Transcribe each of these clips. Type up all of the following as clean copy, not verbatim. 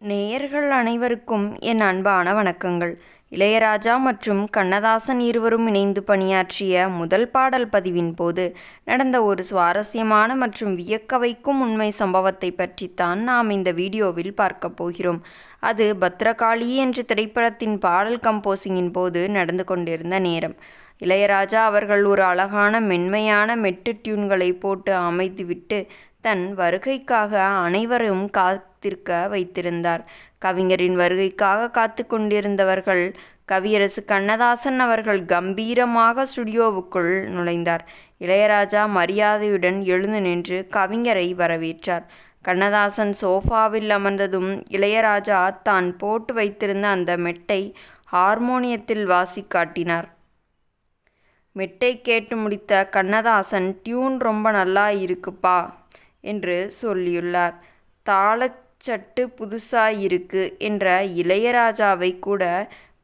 நேயர்கள் அனைவருக்கும் என் அன்பான வணக்கங்கள். இளையராஜா மற்றும் கண்ணதாசன் இருவரும் இணைந்து பணியாற்றிய முதல் பாடல் பதிவின் போது நடந்த ஒரு சுவாரஸ்யமான மற்றும் வியக்க வைக்கும் உண்மை சம்பவத்தை பற்றித்தான் நாம் இந்த வீடியோவில் பார்க்க போகிறோம். அது பத்ரகாளி என்ற திரைப்படத்தின் பாடல் கம்போசிங்கின் போது நடந்து கொண்டிருந்த நேரம். இளையராஜா அவர்கள் ஒரு அழகான மென்மையான மெட்டு டியூன்களை போட்டு அமைத்துவிட்டு தன் வருகைக்காக அனைவரும் காத்திருக்க வைத்திருந்தார். கவிஞரின் வருகைக்காக காத்து கொண்டிருந்தவர்கள் கவியரசு கண்ணதாசன் அவர்கள் கம்பீரமாக ஸ்டுடியோவுக்குள் நுழைந்தார். இளையராஜா மரியாதையுடன் எழுந்து நின்று கவிஞரை வரவேற்றார். கண்ணதாசன் சோஃபாவில் அமர்ந்ததும் இளையராஜா தான் போட்டு வைத்திருந்த அந்த மெட்டை ஹார்மோனியத்தில் வாசி காட்டினார். மெட்டை கேட்டு முடித்த கண்ணதாசன், டியூன் ரொம்ப நல்லா இருக்குப்பா என்று சொல்லியுள்ளார். தாளச்சட்டு புதுசா இருக்கு என்ற இளையராஜாவை கூட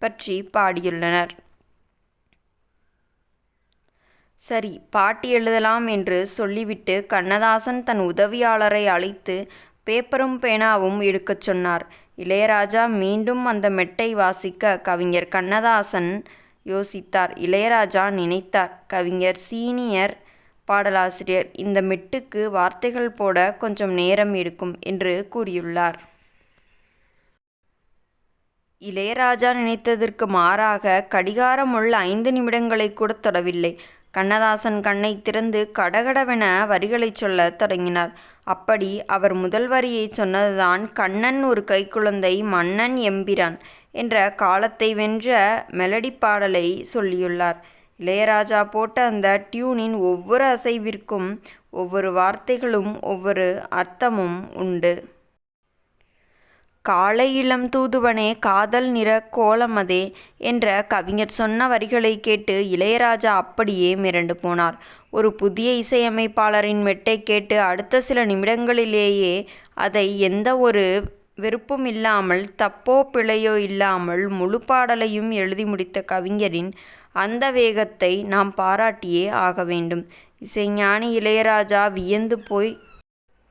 பற்றி பாடியுள்ளனர். சரி, பாட்டு எழுதலாம் என்று சொல்லிவிட்டு கண்ணதாசன் தன் உதவியாளரை அழைத்து பேப்பரும் பேனாவும் எடுக்கச் சொன்னார். இளையராஜா மீண்டும் அந்த மெட்டை வாசிக்க கவிஞர் கண்ணதாசன் யோசித்தார். இளையராஜா நினைத்தார், கவிஞர் சீனியர் பாடலாசிரியர், இந்த மெட்டுக்கு வார்த்தைகள் போட கொஞ்சம் நேரம் எடுக்கும் என்று கூறியுள்ளார். இளையராஜா நினைத்ததற்கு மாறாக கடிகாரம் உள்ள 5 நிமிடங்களை கூட தொடவில்லை. கண்ணதாசன் கண்ணை திறந்து கடகடவென வரிகளை சொல்ல தொடங்கினார். அப்படி அவர் முதல் வரியை சொன்னதுதான் கண்ணன் ஒரு கைக்குழந்தை மன்னன் எம்பிரான் என்ற காலத்தை வென்ற மெலடி பாடலை சொல்லியுள்ளார். இளையராஜா போட்ட அந்த டியூனின் ஒவ்வொரு அசைவிற்கும் ஒவ்வொரு வார்த்தைகளும் ஒவ்வொரு அர்த்தமும் உண்டு. காலை இளம் தூதுவனே காதல் நிற கோலமதே என்ற கவிஞர் சொன்ன வரிகளை கேட்டு இளையராஜா அப்படியே மிரண்டு போனார். ஒரு புதிய இசையமைப்பாளரின் மெட்டை கேட்டு அடுத்த சில நிமிடங்களிலேயே அதை எந்த ஒரு வெறுப்பும் இல்லாமல், தப்போ பிழையோ இல்லாமல் முழு பாடலையும் எழுதி முடித்த கவிஞரின் அந்த வேகத்தை நாம் பாராட்டியே ஆக வேண்டும். இசைஞானி இளையராஜா வியந்து போய்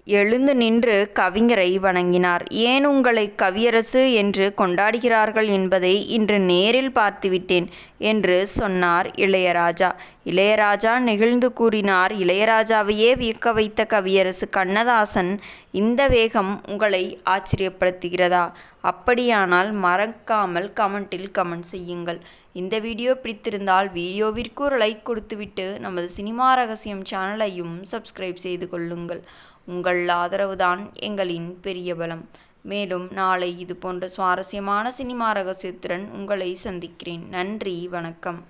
எழுந்து நின்று கவிஞரை வணங்கினார். ஏன் உங்களை கவியரசு என்று கொண்டாடுகிறார்கள் என்பதை இன்று நேரில் பார்த்துவிட்டேன் என்று சொன்னார் இளையராஜா. இளையராஜா நெகிழ்ந்து கூறினார், இளையராஜாவையே வியக்க வைத்த கவியரசு கண்ணதாசன் இந்த வேகம் உங்களை ஆச்சரியப்படுத்துகிறதா? அப்படியானால் மறக்காமல் கமெண்டில் கமெண்ட் செய்யுங்கள். இந்த வீடியோ பிடித்திருந்தால் வீடியோவிற்கு ஒரு லைக் கொடுத்துவிட்டு நமது சினிமா ரகசியம் சேனலையும் சப்ஸ்கிரைப் செய்து கொள்ளுங்கள். உங்கள் ஆதரவுதான் எங்களின் பெரிய பலம். மேலும் நாளை இது போன்ற சுவாரஸ்யமான சினிமா ரகசியத்துடன் உங்களை சந்திக்கிறேன். நன்றி, வணக்கம்.